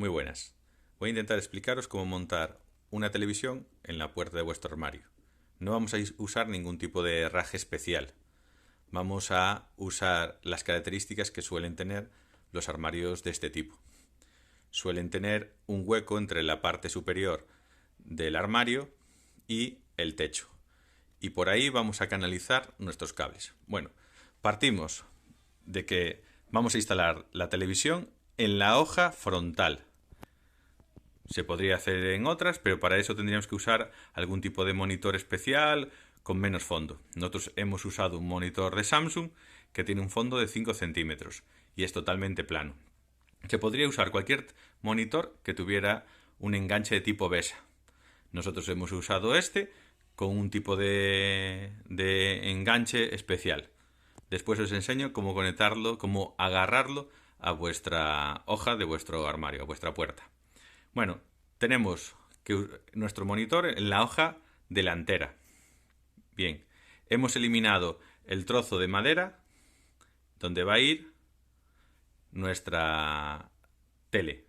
Muy buenas. Voy a intentar explicaros cómo montar una televisión en la puerta de vuestro armario. No vamos a usar ningún tipo de herraje especial. Vamos a usar las características que suelen tener los armarios de este tipo. Suelen tener un hueco entre la parte superior del armario y el techo. Y por ahí vamos a canalizar nuestros cables. Bueno, partimos de que vamos a instalar la televisión en la hoja frontal. Se podría hacer en otras, pero para eso tendríamos que usar algún tipo de monitor especial con menos fondo. Nosotros hemos usado un monitor de Samsung que tiene un fondo de 5 centímetros y es totalmente plano. Se podría usar cualquier monitor que tuviera un enganche de tipo BESA. Nosotros hemos usado este con un tipo de enganche especial. Después os enseño cómo conectarlo, cómo agarrarlo a vuestra hoja de vuestro armario, a vuestra puerta. Bueno, tenemos nuestro monitor en la hoja delantera. Bien, hemos eliminado el trozo de madera donde va a ir nuestra tele.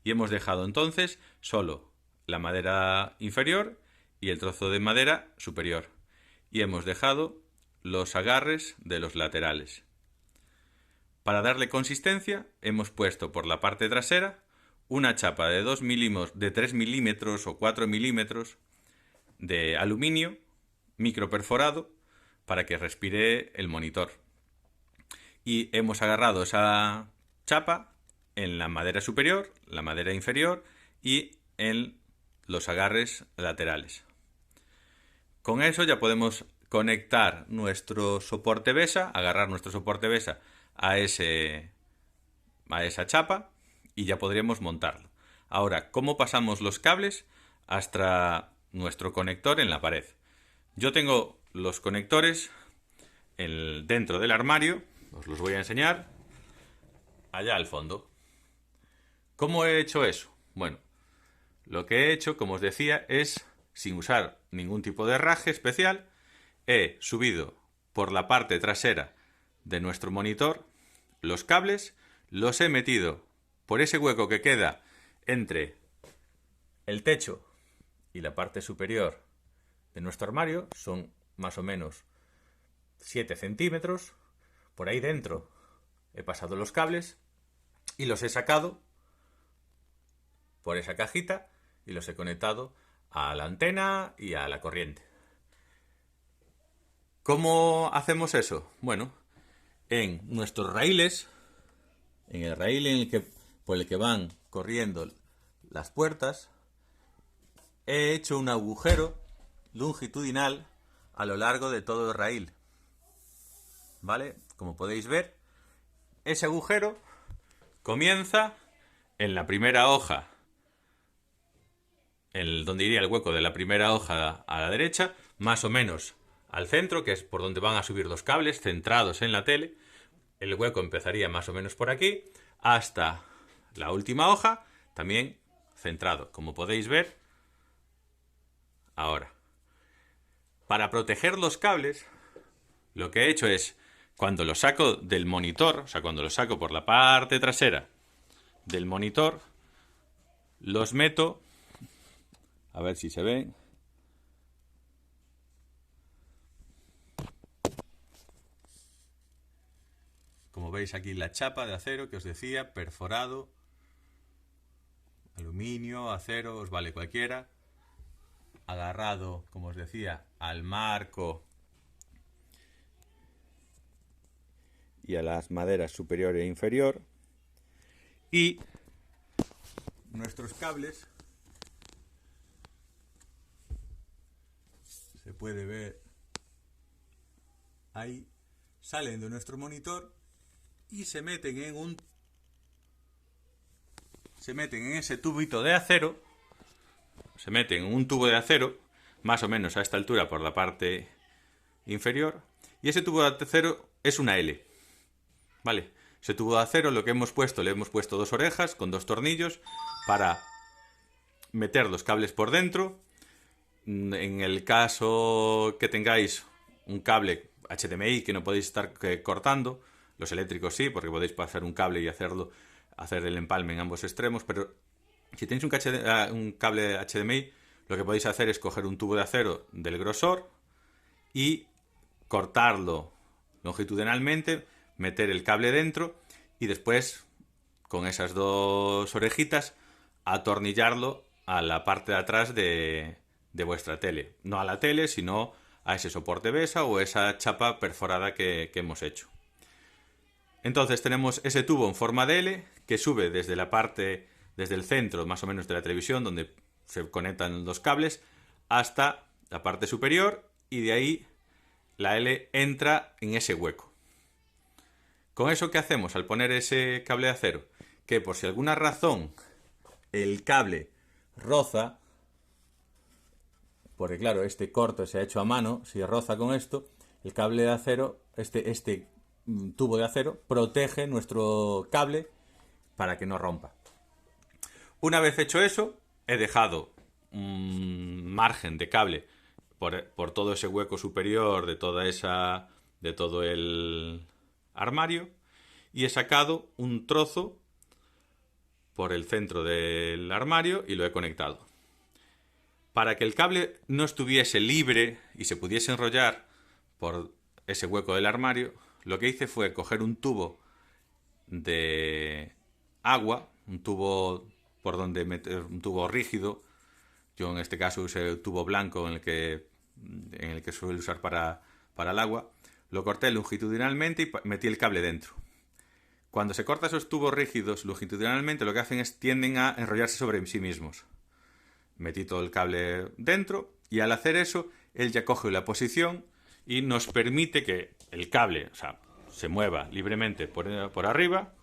Y hemos dejado entonces solo la madera inferior y el trozo de madera superior. Y hemos dejado los agarres de los laterales. Para darle consistencia, hemos puesto por la parte trasera una chapa de 2 milímetros, de 3 milímetros o 4 milímetros de aluminio microperforado para que respire el monitor. Y hemos agarrado esa chapa en la madera superior, la madera inferior y en los agarres laterales. Con eso ya podemos conectar nuestro soporte BESA, agarrar nuestro soporte BESA a esa chapa y ya podríamos montarlo. Ahora, ¿cómo pasamos los cables hasta nuestro conector en la pared? Yo tengo los conectores dentro del armario, os los voy a enseñar, allá al fondo. ¿Cómo he hecho eso? Bueno, lo que he hecho, como os decía, es, sin usar ningún tipo de herraje especial, he subido por la parte trasera de nuestro monitor los cables, los he metido por ese hueco que queda entre el techo y la parte superior de nuestro armario, son más o menos 7 centímetros. Por ahí dentro he pasado los cables y los he sacado por esa cajita y los he conectado a la antena y a la corriente. ¿Cómo hacemos eso? Bueno, en nuestros raíles, en el raíl por el que van corriendo las puertas, he hecho un agujero longitudinal a lo largo de todo el raíl. ¿Vale? Como podéis ver, ese agujero comienza en la primera hoja, donde iría el hueco de la primera hoja a la derecha, más o menos al centro, que es por donde van a subir los cables centrados en la tele. El hueco empezaría más o menos por aquí, hasta la última hoja, también centrado, como podéis ver ahora. Para proteger los cables, lo que he hecho es, cuando los saco del monitor, o sea, cuando los saco por la parte trasera del monitor, los meto, a ver si se ven, como veis aquí la chapa de acero que os decía, perforado, aluminio, acero, os vale cualquiera, agarrado, como os decía, al marco y a las maderas superior e inferior. Y nuestros cables, se puede ver ahí, salen de nuestro monitor y se meten en ese tubito de acero, se meten en un tubo de acero, más o menos a esta altura por la parte inferior, y ese tubo de acero es una L. Vale, ese tubo de acero lo que hemos puesto, le hemos puesto 2 orejas con 2 tornillos para meter los cables por dentro. En el caso que tengáis un cable HDMI que no podéis estar cortando, los eléctricos sí, porque podéis pasar un cable y hacerlo hacer el empalme en ambos extremos, pero si tenéis un cable HDMI, lo que podéis hacer es coger un tubo de acero del grosor y cortarlo longitudinalmente, meter el cable dentro y después, con esas dos orejitas, atornillarlo a la parte de atrás de vuestra tele. No a la tele, sino a ese soporte BESA o esa chapa perforada que hemos hecho. Entonces tenemos ese tubo en forma de L que sube desde el centro más o menos de la televisión, donde se conectan los cables, hasta la parte superior, y de ahí la L entra en ese hueco. ¿Con eso qué hacemos al poner ese cable de acero? Que por si alguna razón el cable roza, porque claro, este corte se ha hecho a mano, si roza con esto, el cable de acero, este tubo de acero, protege nuestro cable para que no rompa. Una vez hecho eso, he dejado un margen de cable por todo ese hueco superior de todo el armario, y he sacado un trozo por el centro del armario y lo he conectado. Para que el cable no estuviese libre y se pudiese enrollar por ese hueco del armario, lo que hice fue coger un tubo de agua, un tubo por donde meter, un tubo rígido. Yo en este caso usé el tubo blanco en el que suelo usar para el agua. Lo corté longitudinalmente y metí el cable dentro. Cuando se cortan esos tubos rígidos longitudinalmente, lo que hacen es tienden a enrollarse sobre sí mismos. Metí todo el cable dentro y al hacer eso, él ya coge la posición y nos permite que el cable, o sea, se mueva libremente por arriba,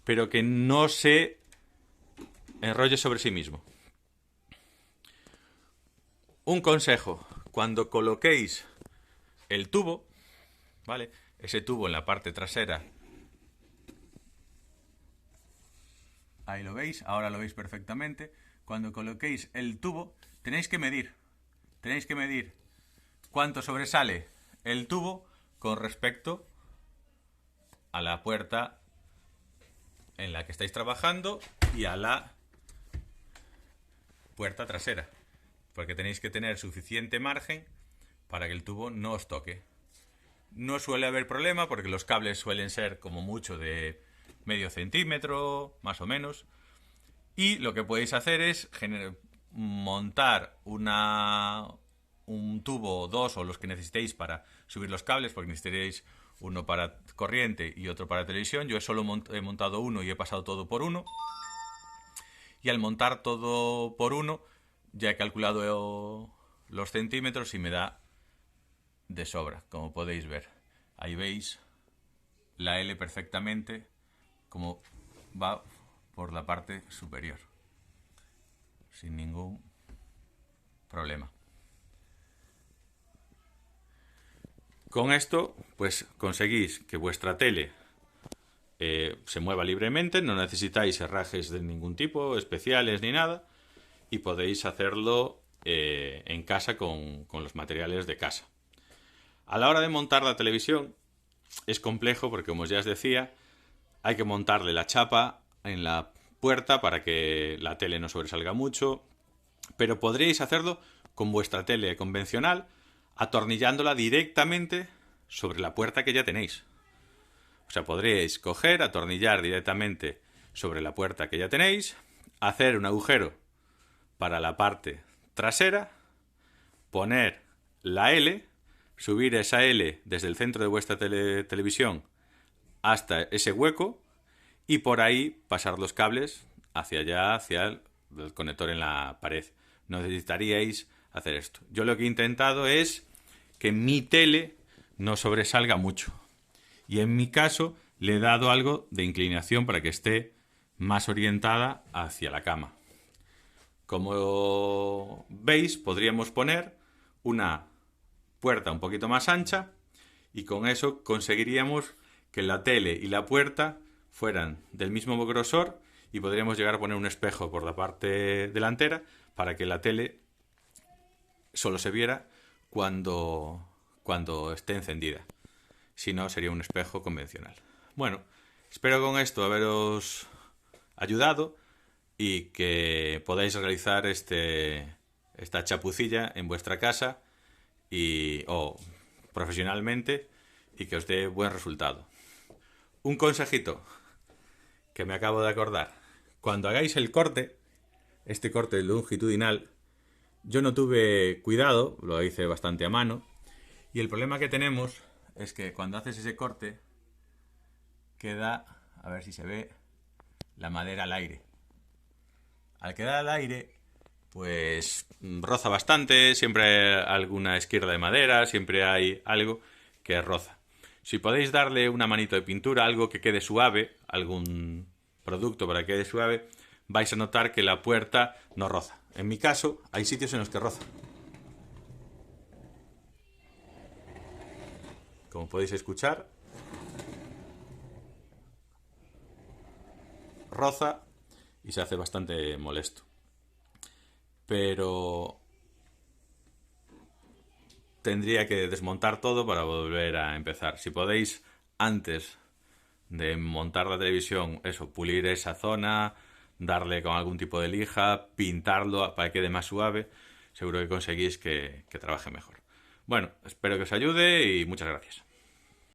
pero que no se enrolle sobre sí mismo. Un consejo: cuando coloquéis el tubo, ¿vale? Ese tubo en la parte trasera, ahí lo veis, ahora lo veis perfectamente. Cuando coloquéis el tubo, tenéis que medir cuánto sobresale el tubo con respecto a la puerta en la que estáis trabajando y a la puerta trasera, porque tenéis que tener suficiente margen para que el tubo no os toque. No suele haber problema porque los cables suelen ser como mucho de medio centímetro, más o menos. Y lo que podéis hacer es montar un tubo o dos, o los que necesitéis para subir los cables, porque necesitaréis uno para corriente y otro para televisión. Yo solo he montado uno y he pasado todo por uno. Y al montar todo por uno, ya he calculado los centímetros y me da de sobra, como podéis ver. Ahí veis la L perfectamente como va por la parte superior, sin ningún problema. Con esto, pues conseguís que vuestra tele se mueva libremente, no necesitáis herrajes de ningún tipo, especiales ni nada, y podéis hacerlo en casa con los materiales de casa. A la hora de montar la televisión es complejo porque, como ya os decía, hay que montarle la chapa en la puerta para que la tele no sobresalga mucho, pero podríais hacerlo con vuestra tele convencional, atornillándola directamente sobre la puerta que ya tenéis. O sea, podríais coger, atornillar directamente sobre la puerta que ya tenéis, hacer un agujero para la parte trasera, poner la L, subir esa L desde el centro de vuestra televisión hasta ese hueco y por ahí pasar los cables hacia allá, hacia el conector en la pared. No necesitaríais hacer esto. Yo lo que he intentado es que mi tele no sobresalga mucho. Y en mi caso le he dado algo de inclinación para que esté más orientada hacia la cama. Como veis, podríamos poner una puerta un poquito más ancha y con eso conseguiríamos que la tele y la puerta fueran del mismo grosor y podríamos llegar a poner un espejo por la parte delantera para que la tele solo se viera cuando esté encendida. Si no, sería un espejo convencional. Bueno, espero con esto haberos ayudado y que podáis realizar esta chapucilla en vuestra casa o profesionalmente y que os dé buen resultado. Un consejito que me acabo de acordar. Cuando hagáis el corte, este corte longitudinal, yo no tuve cuidado, lo hice bastante a mano, y el problema que tenemos es que cuando haces ese corte queda, a ver si se ve, la madera al aire. Al quedar al aire, pues roza bastante, siempre hay alguna esquirla de madera, siempre hay algo que roza. Si podéis darle una manito de pintura, algo que quede suave, algún producto para que quede suave, vais a notar que la puerta no roza. En mi caso, hay sitios en los que roza. Como podéis escuchar, roza y se hace bastante molesto. Pero tendría que desmontar todo para volver a empezar. Si podéis, antes de montar la televisión, pulir esa zona, darle con algún tipo de lija, pintarlo para que quede más suave, seguro que conseguís que trabaje mejor. Bueno, espero que os ayude y muchas gracias.